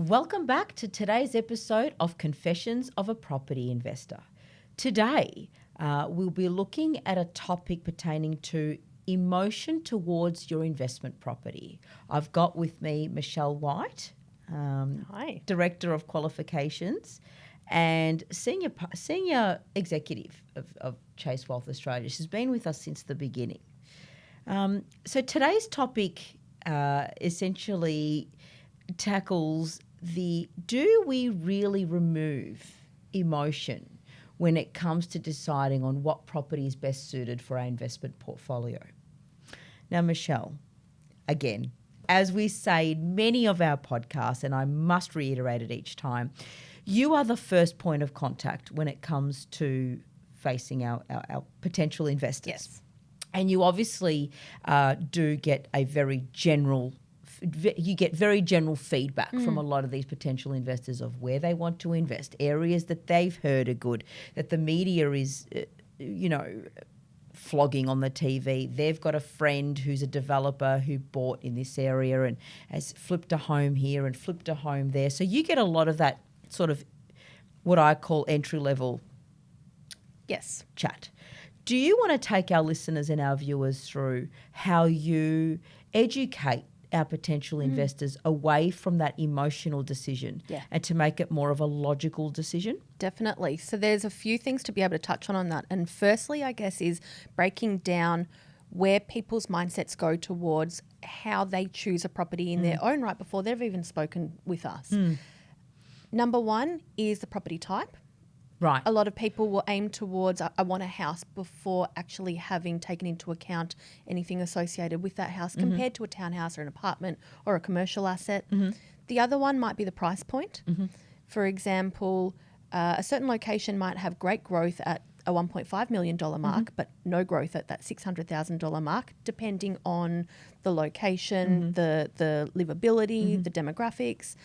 Welcome back to today's episode of Confessions of a Property Investor. Today, we'll be looking at a topic pertaining to emotion towards your investment property. I've got with me Michelle White, Hi. Director of Qualifications and Senior Executive of Chase Wealth Australia. She's been with us since the beginning. So today's topic essentially tackles do we really remove emotion when it comes to deciding on what property is best suited for our investment portfolio? Now, Michelle, again, as we say in many of our podcasts, and I must reiterate it each time, you are the first point of contact when it comes to facing our potential investors. Yes. And you obviously do get very general feedback from a lot of these potential investors of where they want to invest, areas that they've heard are good, that the media is, flogging on the TV. They've got a friend who's a developer who bought in this area and has flipped a home here and flipped a home there. So you get a lot of that sort of what I call entry-level chat. Do you want to take our listeners and our viewers through how you educate our potential investors away from that emotional decision and to make it more of a logical decision? Definitely. So there's a few things to be able to touch on that. And firstly, I guess, is breaking down where people's mindsets go towards how they choose a property in their own right before they've even spoken with us. Number one is the property type. Right. A lot of people will aim towards, I want a house, before actually having taken into account anything associated with that house compared to a townhouse or an apartment or a commercial asset. The other one might be the price point. For example, a certain location might have great growth at a $1.5 million mark, but no growth at that $600,000 mark, depending on the location, the livability, the demographics.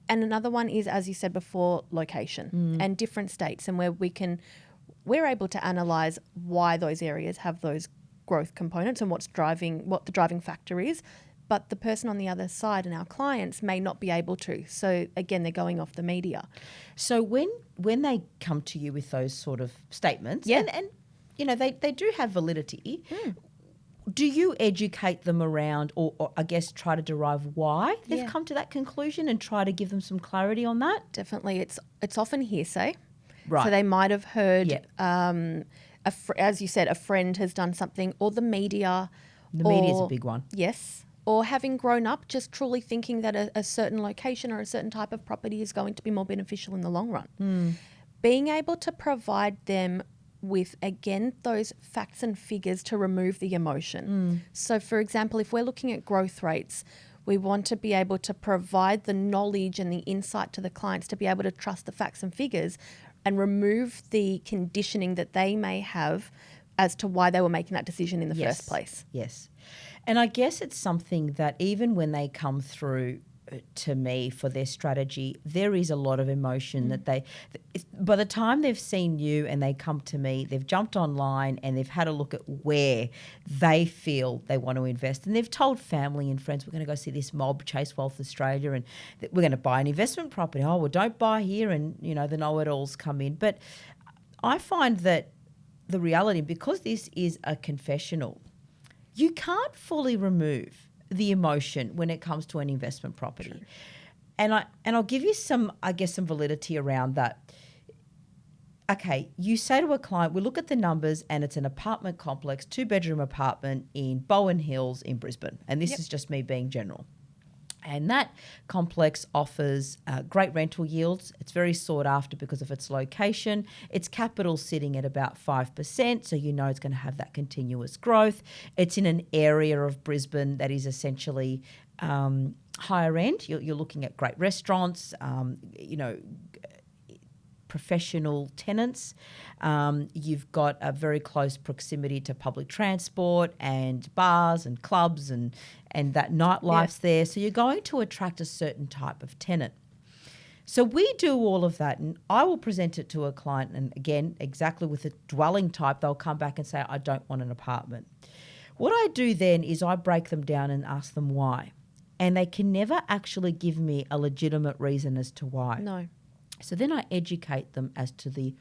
And another one is, as you said before, location and different states, and where we're able to analyse why those areas have those growth components and what the driving factor is. But the person on the other side and our clients may not be able to. So again, they're going off the media. So when they come to you with those sort of statements, and they do have validity. Do you educate them around or I guess try to derive why they've come to that conclusion and try to give them some clarity on that? Definitely. It's often hearsay. Right. So they might have heard, as you said, a friend has done something, or the media. The media is a big one. Yes. Or having grown up just truly thinking that a certain location or a certain type of property is going to be more beneficial in the long run. Being able to provide them with, again, those facts and figures to remove the emotion. So, for example, if we're looking at growth rates, we want to be able to provide the knowledge and the insight to the clients to be able to trust the facts and figures and remove the conditioning that they may have as to why they were making that decision in the first place. Yes. And I guess it's something that even when they come through to me for their strategy, there is a lot of emotion that by the time they've seen you and they come to me, they've jumped online and they've had a look at where they feel they want to invest. And they've told family and friends, we're going to go see this mob, Chase Wealth Australia, and we're going to buy an investment property. Oh, well, don't buy here. And, the know-it-alls come in. But I find that the reality, because this is a confessional, you can't fully remove the emotion when it comes to an investment property. True. And I'll give you some validity around that. Okay, you say to a client, we look at the numbers and it's an apartment complex, 2-bedroom apartment in Bowen Hills in Brisbane. And this is just me being general. And that complex offers great rental yields. It's very sought after because of its location. Its capital sitting at about 5%, so it's going to have that continuous growth. It's in an area of Brisbane that is essentially higher end. You're looking at great restaurants, professional tenants. You've got a very close proximity to public transport and bars and clubs and that nightlife's there. So you're going to attract a certain type of tenant. So we do all of that, and I will present it to a client, and again, exactly with a dwelling type, they'll come back and say, I don't want an apartment. What I do then is I break them down and ask them why. and they can never actually give me a legitimate reason as to why. No. So then I educate them as to the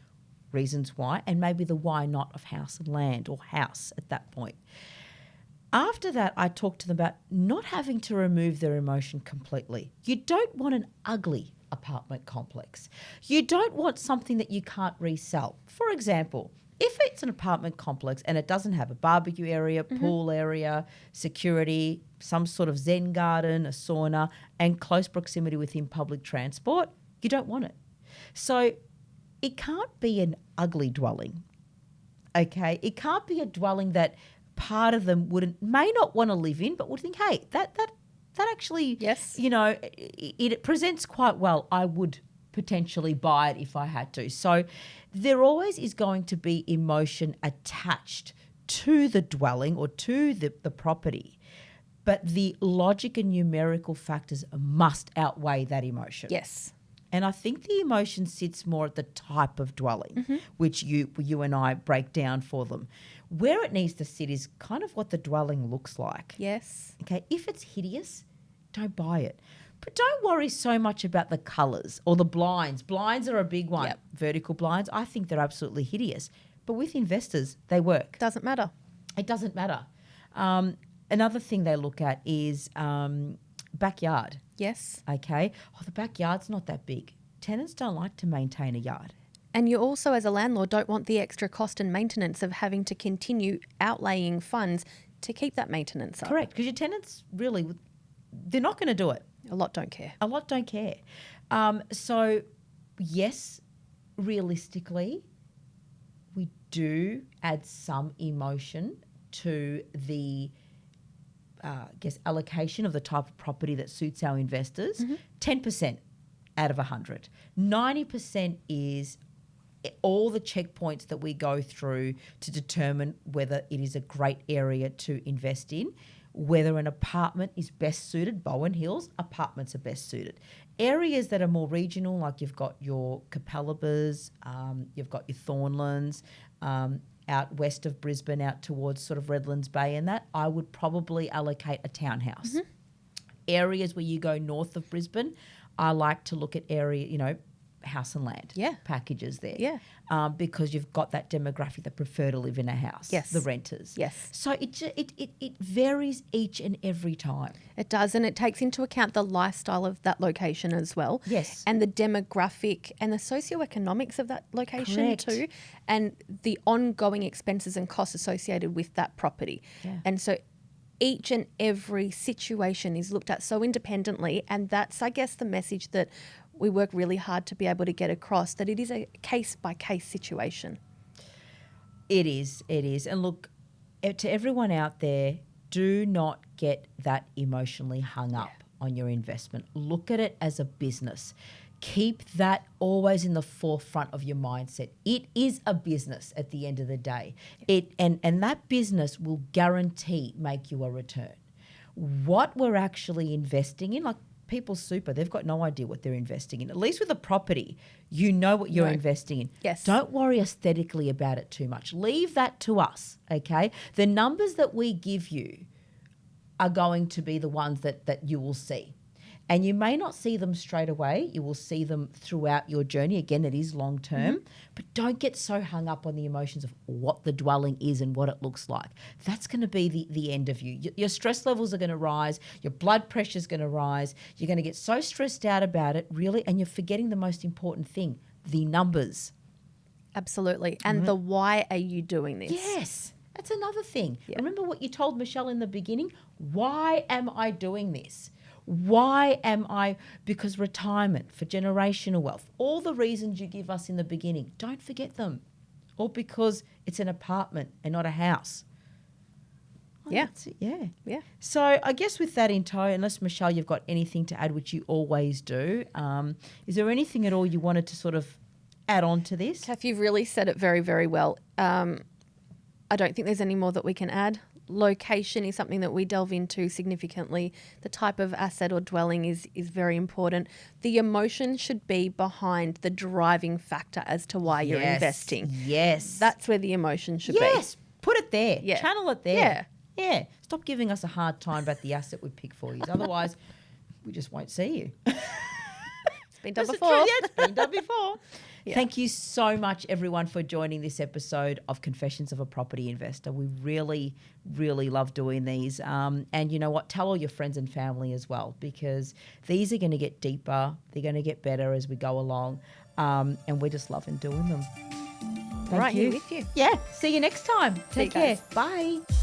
reasons why, and maybe the why not of house and land, or house at that point. After that, I talk to them about not having to remove their emotion completely. You don't want an ugly apartment complex. You don't want something that you can't resell. For example, if it's an apartment complex and it doesn't have a barbecue area, pool area, security, some sort of Zen garden, a sauna, and close proximity within public transport, you don't want it. So it can't be an ugly dwelling, okay? It can't be a dwelling that part of them may not want to live in, but would think, hey, that actually, Yes. it presents quite well. I would potentially buy it if I had to. So there always is going to be emotion attached to the dwelling or to the property, but the logic and numerical factors must outweigh that emotion. Yes. And I think the emotion sits more at the type of dwelling, which you and I break down for them. Where it needs to sit is kind of what the dwelling looks like. Yes. Okay, if it's hideous, don't buy it. But don't worry so much about the colours or the blinds. Blinds are a big one. Yep. Vertical blinds, I think they're absolutely hideous. But with investors, they work. Doesn't matter. It doesn't matter. Another thing they look at is backyard. Yes. Okay. Oh, the backyard's not that big. Tenants don't like to maintain a yard. And you also, as a landlord, don't want the extra cost and maintenance of having to continue outlaying funds to keep that maintenance up. Correct, because your tenants really, they're not going to do it. A lot don't care. A lot don't care. So, yes, realistically, we do add some emotion to the allocation of the type of property that suits our investors. 10% out of 100. 90% is all the checkpoints that we go through to determine whether it is a great area to invest in, whether an apartment is best suited. Bowen Hills, apartments are best suited. Areas that are more regional, like you've got your Capalabas, you've got your Thornlands, out west of Brisbane, out towards sort of Redlands Bay and that, I would probably allocate a townhouse. Areas where you go north of Brisbane, I like to look at house and land packages there. Yeah. Because you've got that demographic that prefer to live in a house. Yes. The renters. Yes. So it varies each and every time. It does, and it takes into account the lifestyle of that location as well. Yes. And the demographic and the socioeconomics of that location Correct. too, and the ongoing expenses and costs associated with that property. Yeah. And so each and every situation is looked at so independently, and that's, I guess, the message that we work really hard to be able to get across, that it is a case-by-case situation. It is. And look, to everyone out there, do not get that emotionally hung up on your investment. Look at it as a business. Keep that always in the forefront of your mindset. It is a business at the end of the day. And that business will guarantee make you a return. What we're actually investing in, like People's Super, they've got no idea what they're investing in. At least with a property, you know what you're investing in. Yes. Don't worry aesthetically about it too much. Leave that to us, okay? The numbers that we give you are going to be the ones that you will see. And you may not see them straight away. You will see them throughout your journey. Again, it is long term. But don't get so hung up on the emotions of what the dwelling is and what it looks like. That's going to be the end of you. Your stress levels are going to rise. Your blood pressure is going to rise. You're going to get so stressed out about it, really, and you're forgetting the most important thing, the numbers. Absolutely. And the why are you doing this? Yes. That's another thing. Remember what you told Michelle in the beginning? Why am I doing this? Why am I? Because retirement, for generational wealth, all the reasons you give us in the beginning, don't forget them. Or because it's an apartment and not a house. Well, that's it, Yeah. So I guess with that in tow, unless, Michelle, you've got anything to add, which you always do, is there anything at all you wanted to sort of add on to this? Kath, you've really said it very, very well. I don't think there's any more that we can add. Location is something that we delve into significantly. The type of asset or dwelling is very important. The emotion should be behind the driving factor as to why you're investing. Yes. That's where the emotion should be. Yes. Put it there. Yeah. Channel it there. Yeah. Yeah. Stop giving us a hard time about the asset we pick for you. Otherwise, we just won't see you. It's been done That's the before. truth. Yeah, it's been done before. Yeah. Thank you so much, everyone, for joining this episode of Confessions of a Property Investor. We really, really love doing these. And you know what? Tell all your friends and family as well, because these are going to get deeper. They're going to get better as we go along. And we're just loving doing them. Thank Right you. here with you. Yeah. See you next time. See you Take care. guys. Bye.